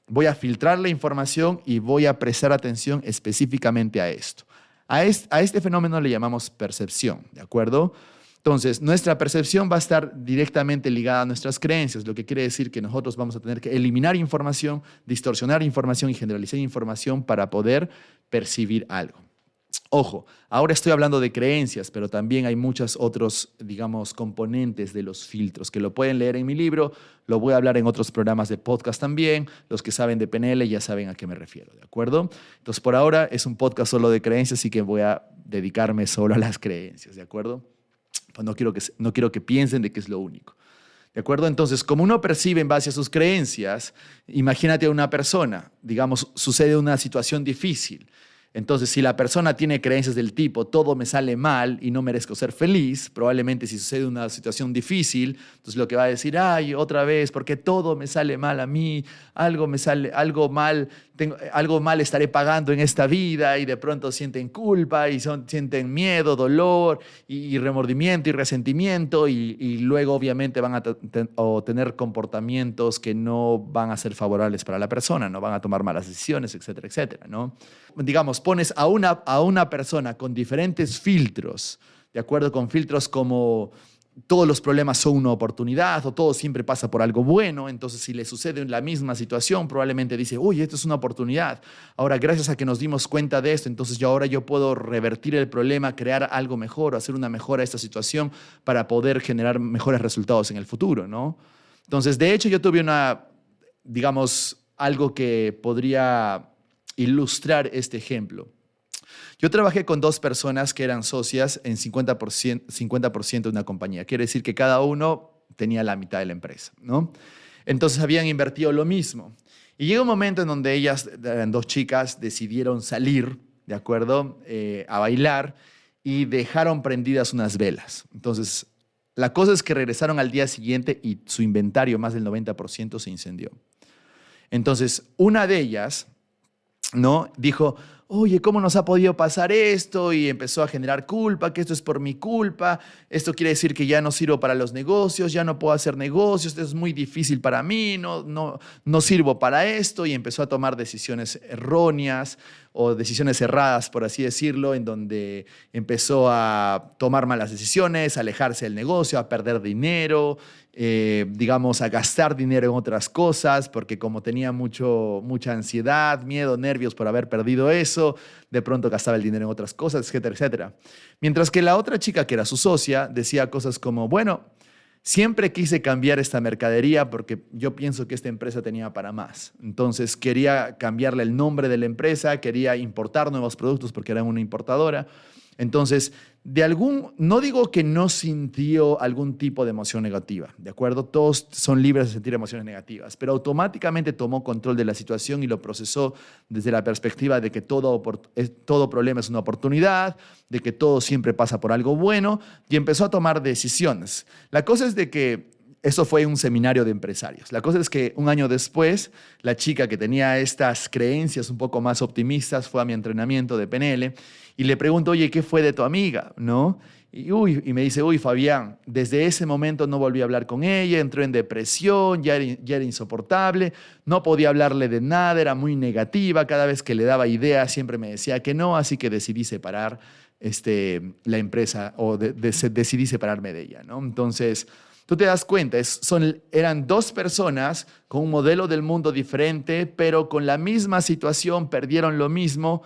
voy a filtrar la información y voy a prestar atención específicamente a esto. A este fenómeno le llamamos percepción, ¿de acuerdo? Entonces, nuestra percepción va a estar directamente ligada a nuestras creencias, lo que quiere decir que nosotros vamos a tener que eliminar información, distorsionar información y generalizar información para poder percibir algo. Ojo, ahora estoy hablando de creencias, pero también hay muchos otros, digamos, componentes de los filtros que lo pueden leer en mi libro, lo voy a hablar en otros programas de podcast también. Los que saben de PNL ya saben a qué me refiero, ¿de acuerdo? Entonces, por ahora es un podcast solo de creencias, así que voy a dedicarme solo a las creencias, ¿de acuerdo? Pues no quiero que piensen de que es lo único. ¿De acuerdo? Entonces, como uno percibe en base a sus creencias, imagínate a una persona, digamos, sucede una situación difícil. Entonces, si la persona tiene creencias del tipo, todo me sale mal y no merezco ser feliz, probablemente si sucede una situación difícil, entonces lo que va a decir, ay, otra vez, porque todo me sale mal a mí, algo mal estaré pagando en esta vida, y de pronto sienten culpa y sienten miedo, dolor y remordimiento y resentimiento, y luego obviamente van a tener comportamientos que no van a ser favorables para la persona, no van a tomar malas decisiones, etcétera, etcétera, ¿no? Digamos, pones a una persona con diferentes filtros, de acuerdo, con filtros como todos los problemas son una oportunidad o todo siempre pasa por algo bueno, entonces si le sucede en la misma situación, probablemente dice, uy, esto es una oportunidad. Ahora, gracias a que nos dimos cuenta de esto, entonces ahora yo puedo revertir el problema, crear algo mejor, hacer una mejora a esta situación para poder generar mejores resultados en el futuro, ¿no? Entonces, de hecho, yo tuve digamos, algo que podría ilustrar este ejemplo. Yo trabajé con 2 personas que eran socias en 50% de una compañía. Quiere decir que cada uno tenía la mitad de la empresa, ¿no? Entonces habían invertido lo mismo. Y llegó un momento en donde ellas, eran 2 chicas, decidieron salir, ¿de acuerdo?, a bailar y dejaron prendidas unas velas. Entonces, la cosa es que regresaron al día siguiente y su inventario, más del 90%, se incendió. Entonces, una de ellas, ¿no?, dijo, oye, ¿cómo nos ha podido pasar esto? Y empezó a generar culpa, que esto es por mi culpa, esto quiere decir que ya no sirvo para los negocios, ya no puedo hacer negocios, esto es muy difícil para mí, no sirvo para esto, y empezó a tomar decisiones erróneas o decisiones erradas, por así decirlo, en donde empezó a tomar malas decisiones, a alejarse del negocio, a perder dinero, digamos, a gastar dinero en otras cosas, porque como tenía mucha ansiedad, miedo, nervios por haber perdido eso, de pronto gastaba el dinero en otras cosas, etcétera, etcétera. Mientras que la otra chica, que era su socia, decía cosas como, bueno, siempre quise cambiar esta mercadería porque yo pienso que esta empresa tenía para más. Entonces quería cambiarle el nombre de la empresa, quería importar nuevos productos porque era una importadora. Entonces, no digo que no sintió algún tipo de emoción negativa, ¿de acuerdo? Todos son libres de sentir emociones negativas, pero automáticamente tomó control de la situación y lo procesó desde la perspectiva de que todo problema es una oportunidad, de que todo siempre pasa por algo bueno, y empezó a tomar decisiones. La cosa es de que eso fue un seminario de empresarios. La cosa es que un año después, la chica que tenía estas creencias un poco más optimistas fue a mi entrenamiento de PNL y le pregunto, oye, ¿qué fue de tu amiga? ¿No? Y me dice, Fabián, desde ese momento no volví a hablar con ella, entró en depresión, ya era insoportable, no podía hablarle de nada, era muy negativa, cada vez que le daba ideas siempre me decía que no, así que decidí separar la empresa o decidí separarme de ella, ¿no? Entonces, tú te das cuenta, eran 2 personas con un modelo del mundo diferente, pero con la misma situación, perdieron lo mismo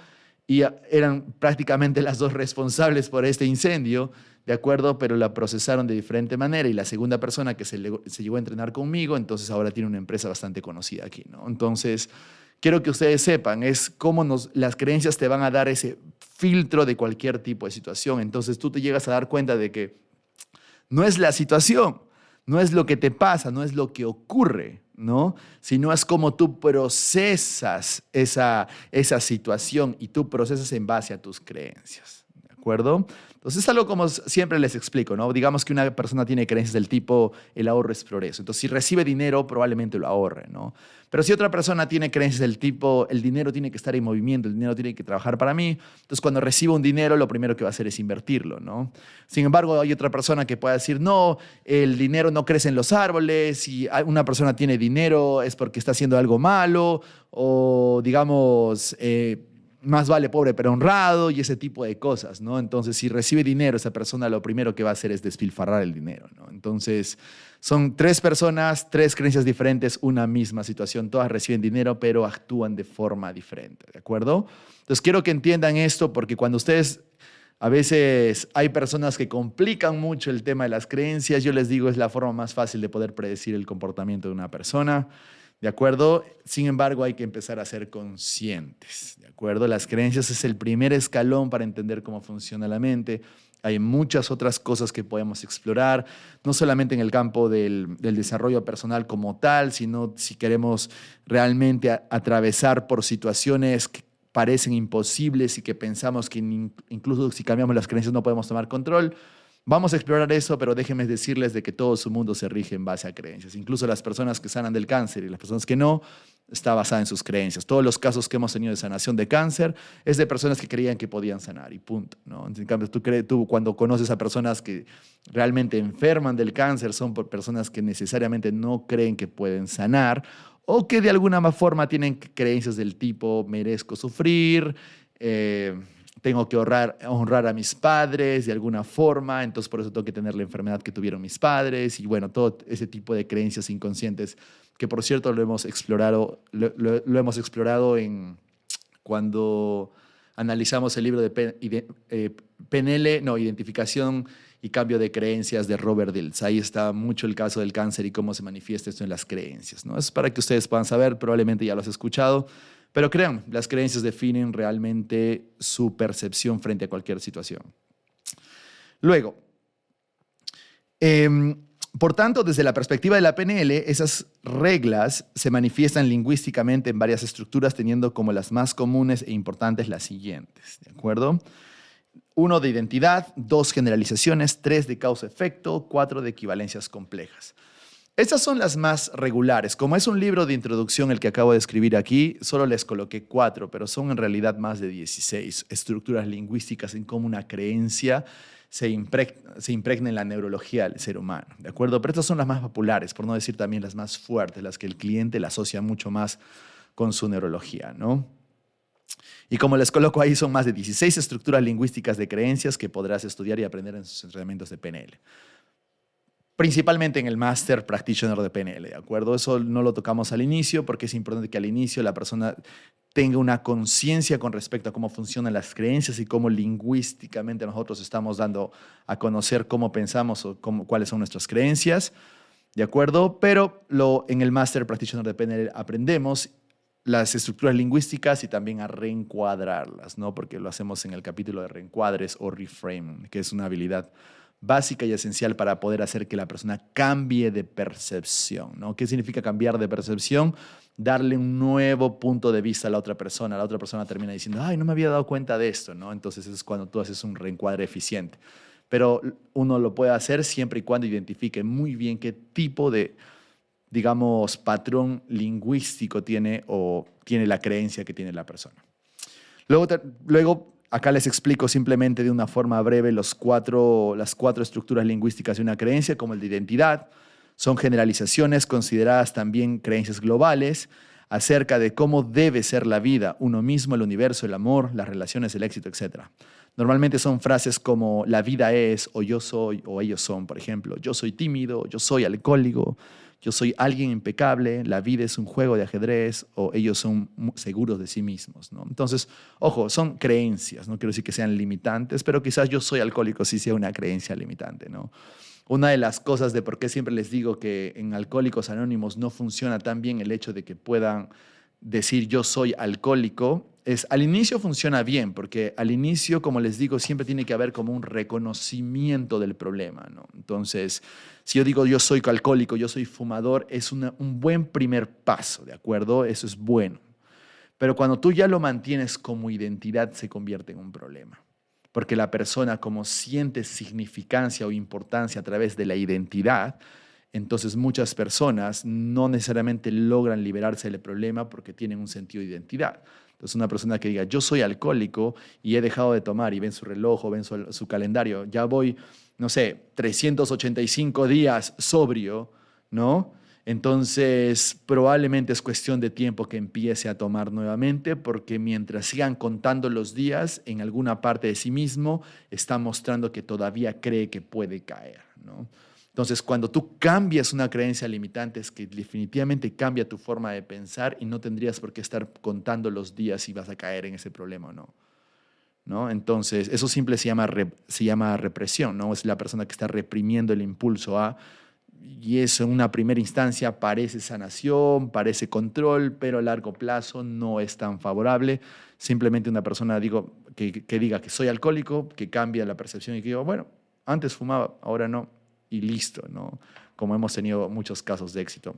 y eran prácticamente las dos responsables por este incendio, ¿de acuerdo? Pero la procesaron de diferente manera y la segunda persona que se llegó a entrenar conmigo, entonces ahora tiene una empresa bastante conocida aquí, ¿no? Entonces, quiero que ustedes sepan, es cómo las creencias te van a dar ese filtro de cualquier tipo de situación. Entonces tú te llegas a dar cuenta de que no es la situación, no es lo que te pasa, no es lo que ocurre, ¿no? Sino es cómo tú procesas esa situación y tú procesas en base a tus creencias, ¿de acuerdo? Entonces es algo como siempre les explico, ¿no? Digamos que una persona tiene creencias del tipo el ahorro es progreso. Entonces si recibe dinero probablemente lo ahorre, ¿no? Pero si otra persona tiene creencias del tipo el dinero tiene que estar en movimiento, el dinero tiene que trabajar para mí, entonces cuando reciba un dinero lo primero que va a hacer es invertirlo, ¿no? Sin embargo, hay otra persona que puede decir, no, el dinero no crece en los árboles, si una persona tiene dinero es porque está haciendo algo malo, o digamos, más vale pobre pero honrado y ese tipo de cosas, ¿no? Entonces, si recibe dinero, esa persona lo primero que va a hacer es despilfarrar el dinero, ¿no? Entonces, son tres personas, tres creencias diferentes, una misma situación. Todas reciben dinero, pero actúan de forma diferente, ¿de acuerdo? Entonces, quiero que entiendan esto porque cuando ustedes... A veces hay personas que complican mucho el tema de las creencias. Yo les digo, es la forma más fácil de poder predecir el comportamiento de una persona. ¿De acuerdo? Sin embargo, hay que empezar a ser conscientes. ¿De acuerdo? Las creencias es el primer escalón para entender cómo funciona la mente. Hay muchas otras cosas que podemos explorar, no solamente en el campo del desarrollo personal como tal, sino si queremos realmente atravesar por situaciones que parecen imposibles y que pensamos que incluso si cambiamos las creencias no podemos tomar control. Vamos a explorar eso, pero déjenme decirles de que todo su mundo se rige en base a creencias. Incluso las personas que sanan del cáncer y las personas que no, está basada en sus creencias. Todos los casos que hemos tenido de sanación de cáncer es de personas que creían que podían sanar y punto, ¿no? En cambio, tú cuando conoces a personas que realmente enferman del cáncer son por personas que necesariamente no creen que pueden sanar o que de alguna forma tienen creencias del tipo merezco sufrir, tengo que honrar a mis padres de alguna forma, entonces por eso tengo que tener la enfermedad que tuvieron mis padres y bueno, todo ese tipo de creencias inconscientes que por cierto lo hemos explorado, lo hemos explorado cuando analizamos el libro de PNL, no, Identificación y Cambio de Creencias de Robert Dilts. Ahí está mucho el caso del cáncer y cómo se manifiesta esto en las creencias, ¿no? Es para que ustedes puedan saber, probablemente ya lo has escuchado, pero crean, las creencias definen realmente su percepción frente a cualquier situación. Luego, por tanto, desde la perspectiva de la PNL, esas reglas se manifiestan lingüísticamente en varias estructuras, teniendo como las más comunes e importantes las siguientes, ¿de acuerdo? 1 de identidad, 2 generalizaciones, 3 de causa-efecto, 4 de equivalencias complejas. Estas son las más regulares. Como es un libro de introducción el que acabo de escribir aquí, solo les coloqué 4, pero son en realidad más de 16 estructuras lingüísticas en cómo una creencia se impregna en la neurología del ser humano, ¿de acuerdo? Pero estas son las más populares, por no decir también las más fuertes, las que el cliente la asocia mucho más con su neurología, ¿no? Y como les coloco ahí, son más de 16 estructuras lingüísticas de creencias que podrás estudiar y aprender en sus entrenamientos de PNL. Principalmente en el Master Practitioner de PNL, ¿de acuerdo? Eso no lo tocamos al inicio porque es importante que al inicio la persona tenga una conciencia con respecto a cómo funcionan las creencias y cómo lingüísticamente nosotros estamos dando a conocer cómo pensamos o cuáles son nuestras creencias, ¿de acuerdo? Pero en el Master Practitioner de PNL aprendemos las estructuras lingüísticas y también a reencuadrarlas, ¿no? Porque lo hacemos en el capítulo de reencuadres o reframing, que es una habilidad básica y esencial para poder hacer que la persona cambie de percepción, ¿no? ¿Qué significa cambiar de percepción? Darle un nuevo punto de vista a la otra persona. La otra persona termina diciendo, ay, no me había dado cuenta de esto, ¿no? Entonces es cuando tú haces un reencuadre eficiente. Pero uno lo puede hacer siempre y cuando identifique muy bien qué tipo de, digamos, patrón lingüístico tiene o tiene la creencia que tiene la persona. Luego acá les explico simplemente de una forma breve las cuatro estructuras lingüísticas de una creencia, como el de identidad. Son generalizaciones consideradas también creencias globales acerca de cómo debe ser la vida, uno mismo, el universo, el amor, las relaciones, el éxito, etc. Normalmente son frases como la vida es, o yo soy, o ellos son, por ejemplo. Yo soy tímido, yo soy alcohólico, yo soy alguien impecable, la vida es un juego de ajedrez, o ellos son seguros de sí mismos, ¿no? Entonces, ojo, son creencias, no quiero decir que sean limitantes, pero quizás yo soy alcohólico sí sea una creencia limitante, ¿no? Una de las cosas de por qué siempre les digo que en Alcohólicos Anónimos no funciona tan bien el hecho de que puedan decir yo soy alcohólico, es al inicio funciona bien, porque al inicio, como les digo, siempre tiene que haber como un reconocimiento del problema, ¿no? Entonces, si yo digo yo soy alcohólico, yo soy fumador, es un buen primer paso, ¿de acuerdo? Eso es bueno. Pero cuando tú ya lo mantienes como identidad, se convierte en un problema. Porque la persona, como siente significancia o importancia a través de la identidad, entonces muchas personas no necesariamente logran liberarse del problema porque tienen un sentido de identidad. Entonces una persona que diga, yo soy alcohólico y he dejado de tomar, y ven su reloj o ven su calendario, ya voy, no sé, 385 días sobrio, ¿no? Entonces, probablemente es cuestión de tiempo que empiece a tomar nuevamente, porque mientras sigan contando los días, en alguna parte de sí mismo está mostrando que todavía cree que puede caer, ¿no? Entonces, cuando tú cambias una creencia limitante, es que definitivamente cambia tu forma de pensar y no tendrías por qué estar contando los días si vas a caer en ese problema o no, ¿no? Entonces, eso simple se llama represión, ¿no? Es la persona que está reprimiendo el impulso a, y eso en una primera instancia parece sanación, parece control, pero a largo plazo no es tan favorable. Simplemente una persona que diga que soy alcohólico, que cambia la percepción y que diga, bueno, antes fumaba, ahora no, y listo, ¿no? Como hemos tenido muchos casos de éxito.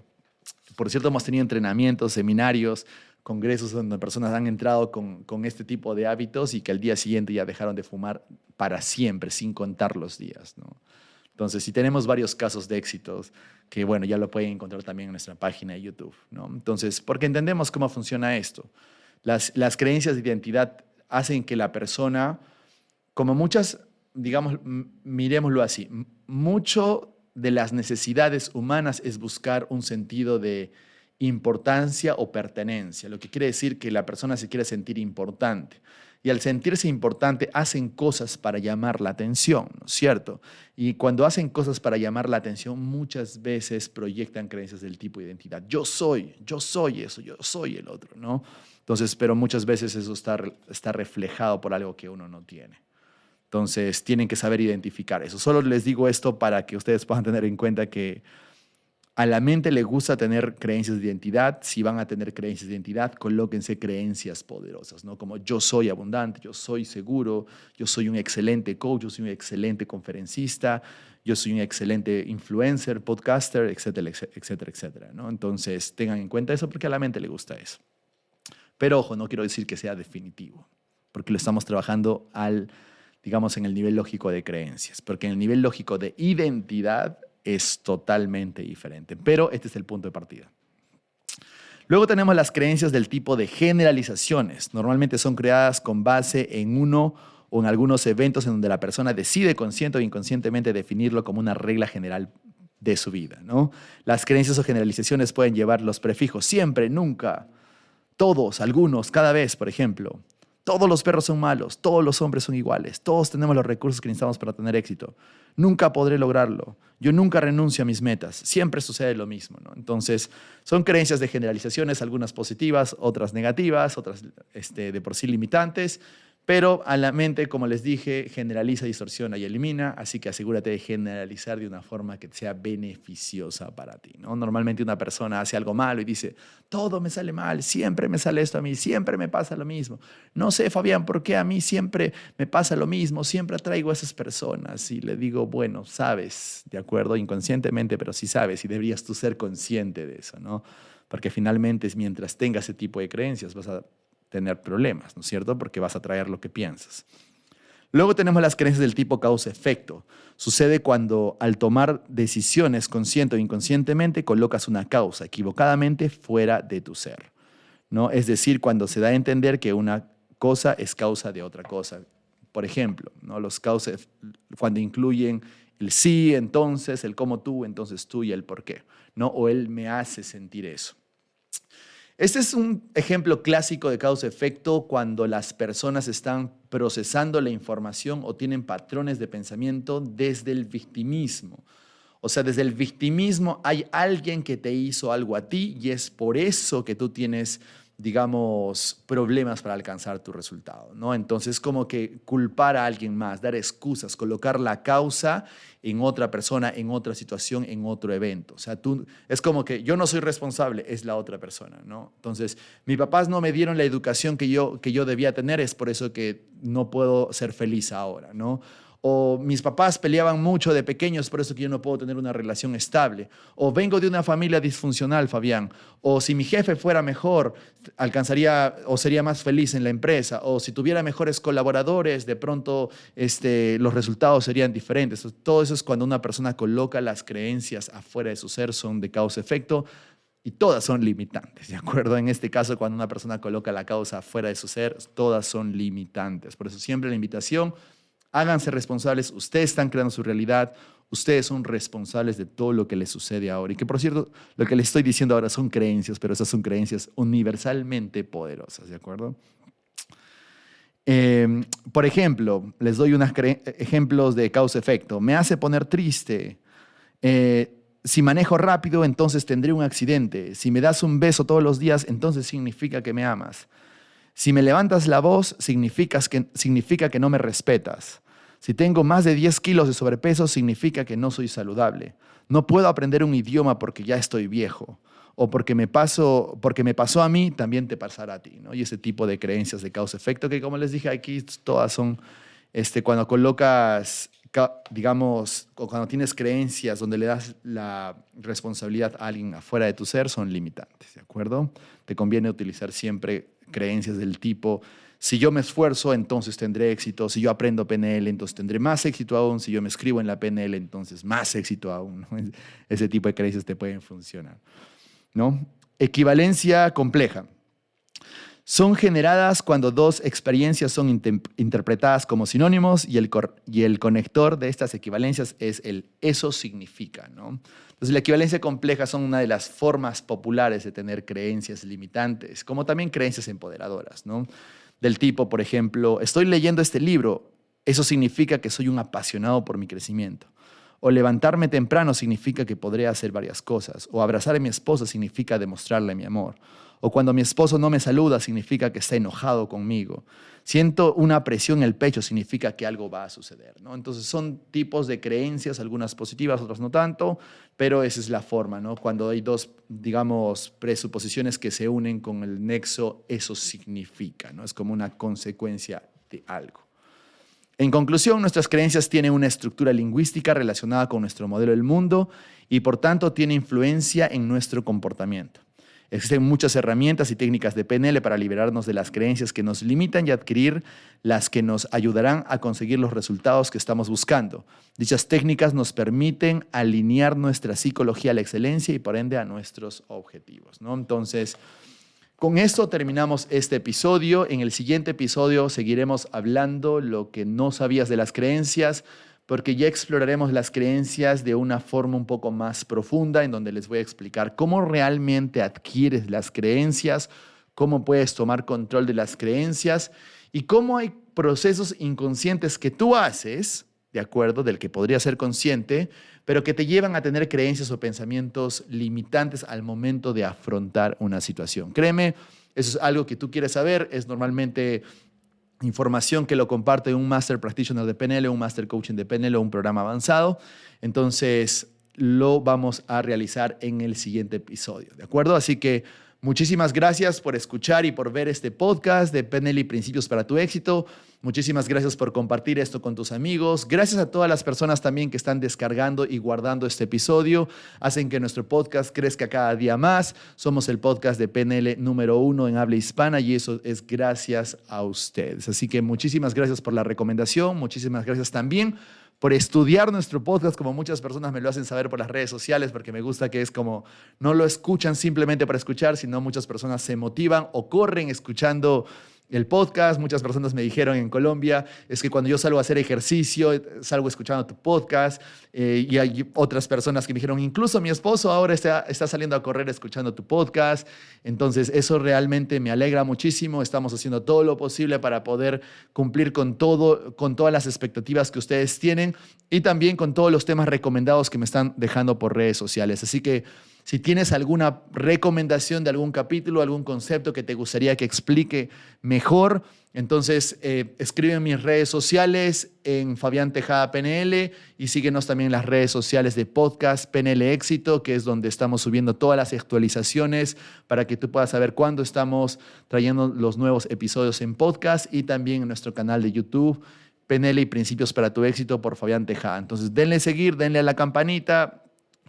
Por cierto, hemos tenido entrenamientos, seminarios, congresos donde personas han entrado con este tipo de hábitos y que al día siguiente ya dejaron de fumar para siempre, sin contar los días, ¿no? Entonces, si tenemos varios casos de éxitos, que bueno, ya lo pueden encontrar también en nuestra página de YouTube, ¿no? Entonces, porque entendemos cómo funciona esto. Las creencias de identidad hacen que la persona, como muchas, digamos, miremoslo así, mucho de las necesidades humanas es buscar un sentido de importancia o pertenencia, lo que quiere decir que la persona se quiere sentir importante. Y al sentirse importante, hacen cosas para llamar la atención, ¿no es cierto? Y cuando hacen cosas para llamar la atención, muchas veces proyectan creencias del tipo de identidad. Yo soy eso, yo soy el otro, ¿no? Entonces, pero muchas veces eso está reflejado por algo que uno no tiene. Entonces, tienen que saber identificar eso. Solo les digo esto para que ustedes puedan tener en cuenta que a la mente le gusta tener creencias de identidad. Si van a tener creencias de identidad, colóquense creencias poderosas, ¿no? Como yo soy abundante, yo soy seguro, yo soy un excelente coach, yo soy un excelente conferencista, yo soy un excelente influencer, podcaster, etcétera, etcétera, etcétera, ¿no? Entonces, tengan en cuenta eso porque a la mente le gusta eso. Pero ojo, no quiero decir que sea definitivo, porque lo estamos trabajando digamos, en el nivel lógico de creencias, porque en el nivel lógico de identidad es totalmente diferente. Pero este es el punto de partida. Luego tenemos las creencias del tipo de generalizaciones. Normalmente son creadas con base en uno o en algunos eventos en donde la persona decide consciente o inconscientemente definirlo como una regla general de su vida, ¿no? Las creencias o generalizaciones pueden llevar los prefijos siempre, nunca, todos, algunos, cada vez, por ejemplo. Todos los perros son malos, todos los hombres son iguales, todos tenemos los recursos que necesitamos para tener éxito. Nunca podré lograrlo. Yo nunca renuncio a mis metas. Siempre sucede lo mismo, ¿no? Entonces, son creencias de generalizaciones, algunas positivas, otras negativas, otras de por sí limitantes, pero a la mente, como les dije, generaliza, distorsiona y elimina, así que asegúrate de generalizar de una forma que sea beneficiosa para ti, ¿no? Normalmente una persona hace algo malo y dice, todo me sale mal, siempre me sale esto a mí, siempre me pasa lo mismo. No sé, Fabián, ¿por qué a mí siempre me pasa lo mismo? Siempre atraigo a esas personas. Y le digo, bueno, sabes, de acuerdo, inconscientemente, pero sí sabes y deberías tú ser consciente de eso, ¿no? Porque finalmente, mientras tengas ese tipo de creencias, vas a tener problemas, ¿no es cierto? Porque vas a traer lo que piensas. Luego tenemos las creencias del tipo causa-efecto. Sucede cuando al tomar decisiones consciente o inconscientemente colocas una causa equivocadamente fuera de tu ser, ¿no? Es decir, cuando se da a entender que una cosa es causa de otra cosa. Por ejemplo, ¿no? Los causas cuando incluyen el sí, entonces, el cómo tú, entonces tú y el por qué, ¿no? O él me hace sentir eso. Este es un ejemplo clásico de causa-efecto cuando las personas están procesando la información o tienen patrones de pensamiento desde el victimismo O sea, desde el victimismo hay alguien que te hizo algo a ti y es por eso que tú tienes, digamos, problemas para alcanzar tu resultado, ¿no? Entonces, como que culpar a alguien más, dar excusas, colocar la causa en otra persona, en otra situación, en otro evento. O sea, es como que yo no soy responsable, es la otra persona, ¿no? Entonces, mis papás no me dieron la educación que yo debía tener, es por eso que no puedo ser feliz ahora, ¿no? O mis papás peleaban mucho de pequeños, por eso que yo no puedo tener una relación estable. O vengo de una familia disfuncional, Fabián. O si mi jefe fuera mejor, alcanzaría o sería más feliz en la empresa. O si tuviera mejores colaboradores, de pronto los resultados serían diferentes. Todo eso es cuando una persona coloca las creencias afuera de su ser, son de causa-efecto. Y todas son limitantes, ¿de acuerdo? En este caso, cuando una persona coloca la causa fuera de su ser, todas son limitantes. Por eso siempre la invitación: háganse responsables, ustedes están creando su realidad, ustedes son responsables de todo lo que les sucede ahora. Y que, por cierto, lo que les estoy diciendo ahora son creencias, pero esas son creencias universalmente poderosas, ¿de acuerdo? Por ejemplo, les doy unos ejemplos de causa-efecto. Me hace poner triste. Si manejo rápido, entonces tendré un accidente. Si me das un beso todos los días, entonces significa que me amas. Si me levantas la voz, significa que no me respetas. Si tengo más de 10 kilos de sobrepeso, significa que no soy saludable. No puedo aprender un idioma porque ya estoy viejo. O porque me pasó a mí, también te pasará a ti, ¿no? Y ese tipo de creencias de causa-efecto que, como les dije aquí, todas son, cuando colocas, digamos, o cuando tienes creencias donde le das la responsabilidad a alguien afuera de tu ser, son limitantes, ¿de acuerdo? Te conviene utilizar siempre creencias del tipo: si yo me esfuerzo, entonces tendré éxito. Si yo aprendo PNL, entonces tendré más éxito aún. Si yo me escribo en la PNL, entonces más éxito aún, ¿no? Ese tipo de creencias te pueden funcionar, ¿no? Equivalencia compleja. Son generadas cuando dos experiencias son interpretadas como sinónimos y el conector de estas equivalencias es el eso significa, ¿no? Entonces, la equivalencia compleja son una de las formas populares de tener creencias limitantes, como también creencias empoderadoras, ¿no? Del tipo, por ejemplo, estoy leyendo este libro, eso significa que soy un apasionado por mi crecimiento. O levantarme temprano significa que podré hacer varias cosas. O abrazar a mi esposa significa demostrarle mi amor. O cuando mi esposo no me saluda significa que está enojado conmigo. Siento una presión en el pecho significa que algo va a suceder, ¿no? Entonces son tipos de creencias, algunas positivas, otras no tanto, pero esa es la forma, ¿no? Cuando hay dos, digamos, presuposiciones que se unen con el nexo, eso significa, ¿no? Es como una consecuencia de algo. En conclusión, nuestras creencias tienen una estructura lingüística relacionada con nuestro modelo del mundo y por tanto tiene influencia en nuestro comportamiento. Existen muchas herramientas y técnicas de PNL para liberarnos de las creencias que nos limitan y adquirir las que nos ayudarán a conseguir los resultados que estamos buscando. Dichas técnicas nos permiten alinear nuestra psicología a la excelencia y por ende a nuestros objetivos, ¿no? Entonces, con esto terminamos este episodio. En el siguiente episodio seguiremos hablando lo que no sabías de las creencias, porque ya exploraremos las creencias de una forma un poco más profunda, en donde les voy a explicar cómo realmente adquieres las creencias, cómo puedes tomar control de las creencias y cómo hay procesos inconscientes que tú haces, de acuerdo, del que podrías ser consciente, pero que te llevan a tener creencias o pensamientos limitantes al momento de afrontar una situación. Créeme, eso es algo que tú quieres saber, es normalmente información que lo comparte un Master Practitioner de PNL, un Master Coaching de PNL o un programa avanzado. Entonces, lo vamos a realizar en el siguiente episodio, ¿de acuerdo? Así que muchísimas gracias por escuchar y por ver este podcast de PNL y Principios para tu Éxito. Muchísimas gracias por compartir esto con tus amigos. Gracias a todas las personas también que están descargando y guardando este episodio. Hacen que nuestro podcast crezca cada día más. Somos el podcast de PNL número 1 en habla hispana y eso es gracias a ustedes. Así que muchísimas gracias por la recomendación. Muchísimas gracias también por estudiar nuestro podcast, como muchas personas me lo hacen saber por las redes sociales, porque me gusta que es como no lo escuchan simplemente para escuchar, sino muchas personas se motivan o corren escuchando el podcast. Muchas personas me dijeron en Colombia, es que cuando yo salgo a hacer ejercicio, salgo escuchando tu podcast. Y hay otras personas que me dijeron, incluso mi esposo ahora está saliendo a correr escuchando tu podcast. Entonces, eso realmente me alegra muchísimo. Estamos haciendo todo lo posible para poder cumplir con todas las expectativas que ustedes tienen y también con todos los temas recomendados que me están dejando por redes sociales. Así que si tienes alguna recomendación de algún capítulo, algún concepto que te gustaría que explique mejor, entonces escribe en mis redes sociales, en Fabián Tejada PNL, y síguenos también en las redes sociales de podcast PNL Éxito, que es donde estamos subiendo todas las actualizaciones para que tú puedas saber cuándo estamos trayendo los nuevos episodios en podcast, y también en nuestro canal de YouTube, PNL y Principios para tu Éxito por Fabián Tejada. Entonces denle seguir, denle a la campanita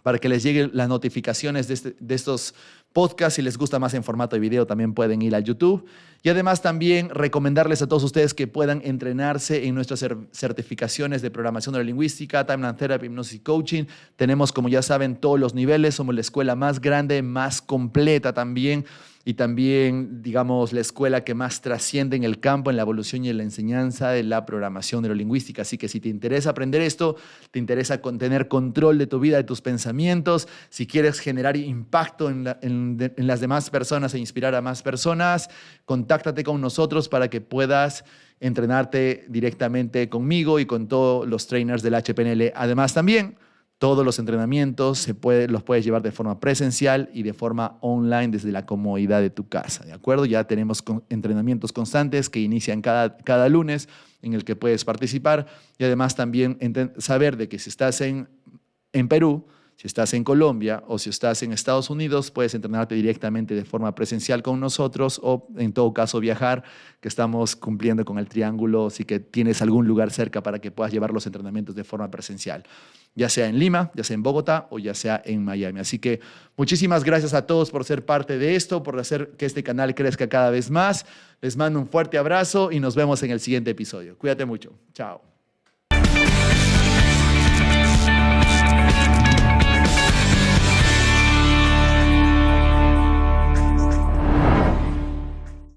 para que les lleguen las notificaciones de estos podcasts. Si les gusta más en formato de video, también pueden ir a YouTube. Y además también recomendarles a todos ustedes que puedan entrenarse en nuestras certificaciones de programación neurolingüística, Timeline Therapy, hipnosis y coaching. Tenemos, como ya saben, todos los niveles. Somos la escuela más grande, más completa también. Y también, digamos, la escuela que más trasciende en el campo, en la evolución y en la enseñanza de la programación neurolingüística. Así que si te interesa aprender esto, te interesa tener control de tu vida, de tus pensamientos, si quieres generar impacto en las demás personas e inspirar a más personas, contáctate con nosotros para que puedas entrenarte directamente conmigo y con todos los trainers del HPNL. Además, también todos los entrenamientos los puedes llevar de forma presencial y de forma online desde la comodidad de tu casa, ¿de acuerdo? Ya tenemos entrenamientos constantes que inician cada lunes en el que puedes participar, y además también saber de que si estás en Perú, si estás en Colombia o si estás en Estados Unidos, puedes entrenarte directamente de forma presencial con nosotros, o en todo caso viajar, que estamos cumpliendo con el triángulo, así que tienes algún lugar cerca para que puedas llevar los entrenamientos de forma presencial, ya sea en Lima, ya sea en Bogotá o ya sea en Miami. Así que muchísimas gracias a todos por ser parte de esto, por hacer que este canal crezca cada vez más. Les mando un fuerte abrazo y nos vemos en el siguiente episodio. Cuídate mucho. Chao.